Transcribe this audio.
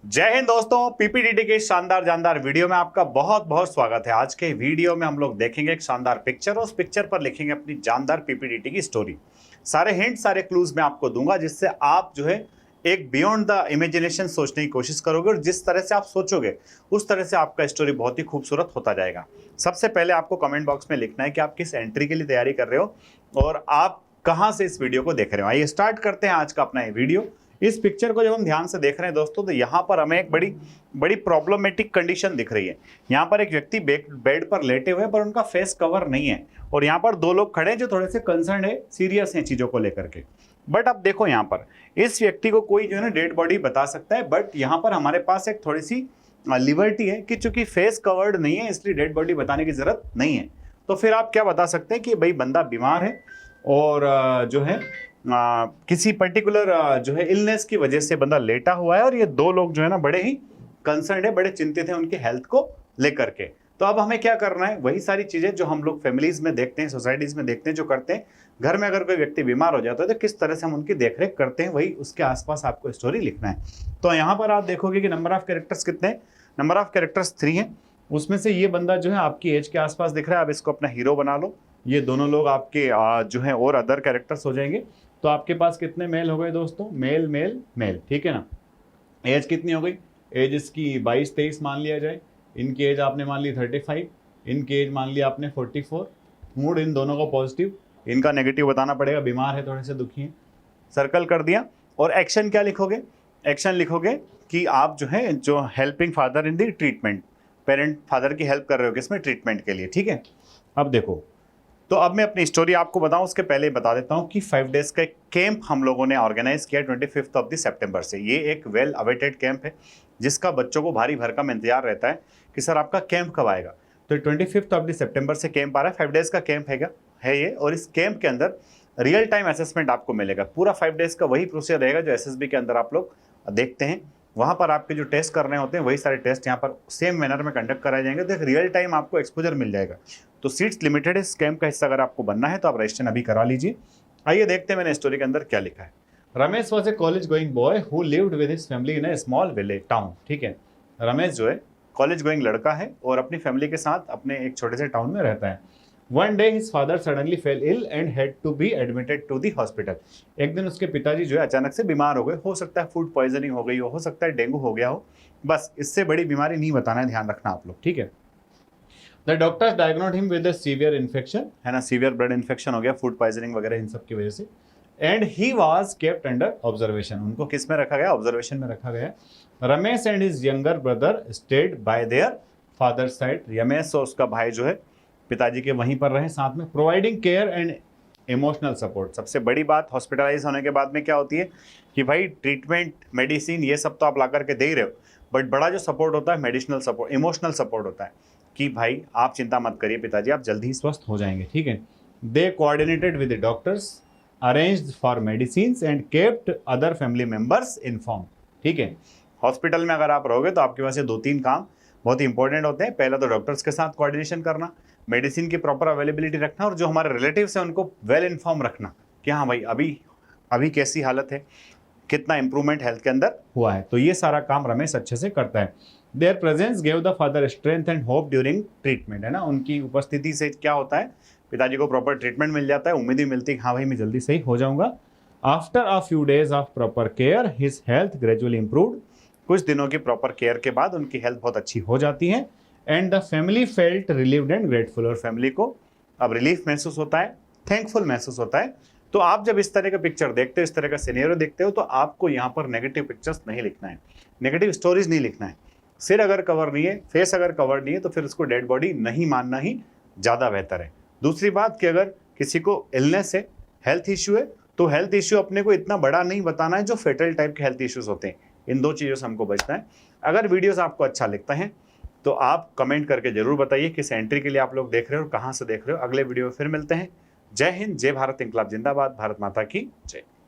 जय हिंद दोस्तों, पीपीडीटी के शानदार जानदार वीडियो में आपका बहुत बहुत स्वागत है। आज के वीडियो में हम लोग देखेंगे एक शानदार पिक्चर और उस पिक्चर पर लिखेंगे अपनी जानदार पीपीडीटी की स्टोरी। सारे हिंट, सारे क्लूज मैं आपको दूंगा, जिससे आप जो है एक बियॉन्ड द इमेजिनेशन सोचने की कोशिश करोगे और जिस तरह से आप सोचोगे उस तरह से आपका स्टोरी बहुत ही खूबसूरत होता जाएगा। सबसे पहले आपको कमेंट बॉक्स में लिखना है कि आप किस एंट्री के लिए तैयारी कर रहे हो और आप कहाँ से इस वीडियो को देख रहे हो। आइए स्टार्ट करते हैं आज का अपना ये वीडियो। इस पिक्चर को जब हम ध्यान से देख रहे हैं दोस्तों, तो यहाँ पर हमें एक बड़ी प्रॉब्लमेटिक कंडीशन दिख रही है। यहाँ पर एक व्यक्ति बेड पर लेटे हुए हैं पर उनका फेस कवर नहीं है और यहाँ पर दो लोग खड़े हैं जो थोड़े से कंसर्न है, सीरियस हैं चीज़ों को लेकर के। बट अब देखो, यहाँ पर इस व्यक्ति को कोई जो है ना डेड बॉडी बता सकता है, बट यहाँ पर हमारे पास एक थोड़ी सी लिबर्टी है कि चूंकि फेस कवर्ड नहीं है इसलिए डेड बॉडी बताने की जरूरत नहीं है। तो फिर आप क्या बता सकते हैं कि भाई बंदा बीमार है और जो है किसी पर्टिकुलर जो है इलनेस की वजह से बंदा लेटा हुआ है और ये दो लोग जो है ना बड़े ही कंसर्न है, बड़े चिंतित हैं उनकी हेल्थ को लेकर के। तो अब हमें क्या करना है, वही सारी चीजें जो हम लोग फैमिलीज में देखते हैं, सोसाइटीज में देखते हैं, जो करते हैं घर में। अगर कोई व्यक्ति बीमार हो जाता है तो किस तरह से हम उनकी देखरेख करते हैं, वही उसके आसपास आपको स्टोरी लिखना है। तो यहाँ पर आप देखोगे कि नंबर ऑफ कैरेक्टर्स कितने हैं। नंबर ऑफ कैरेक्टर्स 3 हैं। उसमें से ये बंदा जो है आपकी एज के आसपास दिख रहा है, आप इसको अपना हीरो बना लो। ये दोनों लोग आपके जो है और अदर कैरेक्टर्स हो जाएंगे। तो आपके पास कितने मेल हो गए दोस्तों? मेल मेल मेल, ठीक है ना। एज कितनी हो गई? एज इसकी 22-23 मान लिया जाए। इनकी एज आपने मान ली 35, इनकी एज मान लिया आपने 44। मूड इन दोनों को पॉजिटिव, इनका नेगेटिव बताना पड़ेगा, बीमार है, थोड़े से दुखी हैं। सर्कल कर दिया। और एक्शन क्या लिखोगे? एक्शन लिखोगे कि आप जो है जो helping father in the treatment, parent father की हेल्प कर रहे हो किसमें? ट्रीटमेंट के लिए, ठीक है। अब देखो, तो अब मैं अपनी स्टोरी आपको बताऊं उसके पहले बता देता हूं कि 5 डेज का एक कैंप हम लोगों ने ऑर्गेनाइज किया 25 ऑफ सितंबर से। ये एक वेल अवेटेड कैंप है जिसका बच्चों को भारी भरकम इंतजार रहता है कि सर आपका कैंप कब आएगा। तो 25 ऑफ सितंबर से कैंप आ रहा है। 5 डेज का कैंप है ये। और इस कैंप के अंदर रियल टाइम असेसमेंट आपको मिलेगा। पूरा 5 डेज का वही प्रोसीजर रहेगा जो SSB के अंदर आप लोग देखते हैं। वहाँ पर आपके जो टेस्ट करने होते हैं वही सारे टेस्ट यहाँ पर सेम मैनर में कंडक्ट कराए जाएंगे। तो एक रियल टाइम आपको एक्सपोजर मिल जाएगा। तो सीट्स लिमिटेड है। इस कैंप का हिस्सा अगर आपको बनना है तो आप रजिस्ट्रेशन अभी करा लीजिए। आइए देखते हैं मैंने स्टोरी के अंदर क्या लिखा है। Ramesh was a college going boy who lived with his family in A small village town, ठीक है। रमेश जो है कॉलेज गोइंग लड़का है और अपनी फैमिली के साथ अपने एक छोटे से टाउन में रहता है। One day his father suddenly fell ill and had to be admitted to the hospital. एक दिन उसके पिताजी जो है अचानक से बीमार हो गए। हो सकता है फूड पॉइजनिंग हो गई हो सकता है डेंगू हो गया हो। बस इससे बड़ी बीमारी नहीं बताना है, ध्यान रखना आप लोग, ठीक है। The doctors diagnosed him with a severe infection, है ना, सीवियर ब्लड इन्फेक्शन हो गया, फूड पॉइजनिंग वगैरह इन सब की वजह से। And he was kept under observation. उनको किस में रखा गया? ऑब्जर्वेशन में रखा गया। Ramesh and his younger brother stayed by their father side. Ramesh और उसका भाई जो है पिताजी के वहीं पर रहे साथ में। Providing care and emotional support. सबसे बड़ी बात हॉस्पिटलाइज होने के बाद में क्या होती है कि भाई ट्रीटमेंट, मेडिसिन, ये सब तो आप ला करके दे ही रहे हो, बट बड़ा जो सपोर्ट होता है मेडिसिनल सपोर्ट, इमोशनल सपोर्ट होता है कि भाई आप चिंता मत करिए पिताजी, आप जल्दी ही स्वस्थ हो जाएंगे, ठीक है। They coordinated with the doctors, arranged for medicine and kept other family members inform, ठीक है। हॉस्पिटल में अगर आप रहोगे तो आपके पास ये 2-3 काम बहुत ही इंपॉर्टेंट होते हैं। पहला तो डॉक्टर्स के साथ कोऑर्डिनेशन करना, मेडिसिन की प्रॉपर अवेलेबिलिटी रखना और जो हमारे रिलेटिव्स हैं उनको वेल इन्फॉर्म रखना कि हाँ भाई अभी कैसी हालत है, कितना इंप्रूवमेंट हेल्थ के अंदर हुआ है। तो ये सारा काम रमेश अच्छे से करता है। There presence gave the father strength and hope during treatment, है ना। उनकी उपस्थिति से क्या होता है, पिताजी को प्रॉपर ट्रीटमेंट मिल जाता है, उम्मीद ही मिलती है कि हाँ भाई मैं जल्दी सही हो जाऊंगा। After a few days of proper care his health gradually improved. कुछ दिनों की प्रॉपर केयर के बाद उनकी हेल्थ बहुत अच्छी हो जाती है। And the family felt relieved and grateful. और फैमिली को अब रिलीफ महसूस होता है, थैंकफुल महसूस होता है। तो आप जब इस तरह का पिक्चर देखते हो, इस तरह का सिनेरियो देखते हो, तो आपको यहाँ पर नेगेटिव पिक्चर्स नहीं लिखना है, नेगेटिव स्टोरीज नहीं लिखना है। सिर अगर कवर नहीं है, फेस अगर कवर नहीं है, तो फिर उसको डेड बॉडी नहीं मानना ही ज़्यादा बेहतर है। दूसरी बात कि अगर किसी को इलनेस है, हेल्थ इश्यू है, तो हेल्थ इश्यू अपने को इतना बड़ा नहीं बताना है जो फेटल टाइप के हेल्थ इश्यूज होते हैं। इन 2 चीज़ों से हमको बचना है। अगर वीडियोस आपको अच्छा लगता है तो आप कमेंट करके जरूर बताइए किस एंट्री के लिए आप लोग देख रहे हो और कहाँ से देख रहे हो। अगले वीडियो में फिर मिलते हैं। जय हिंद, जय भारत, इंकलाब जिंदाबाद, भारत माता की जय।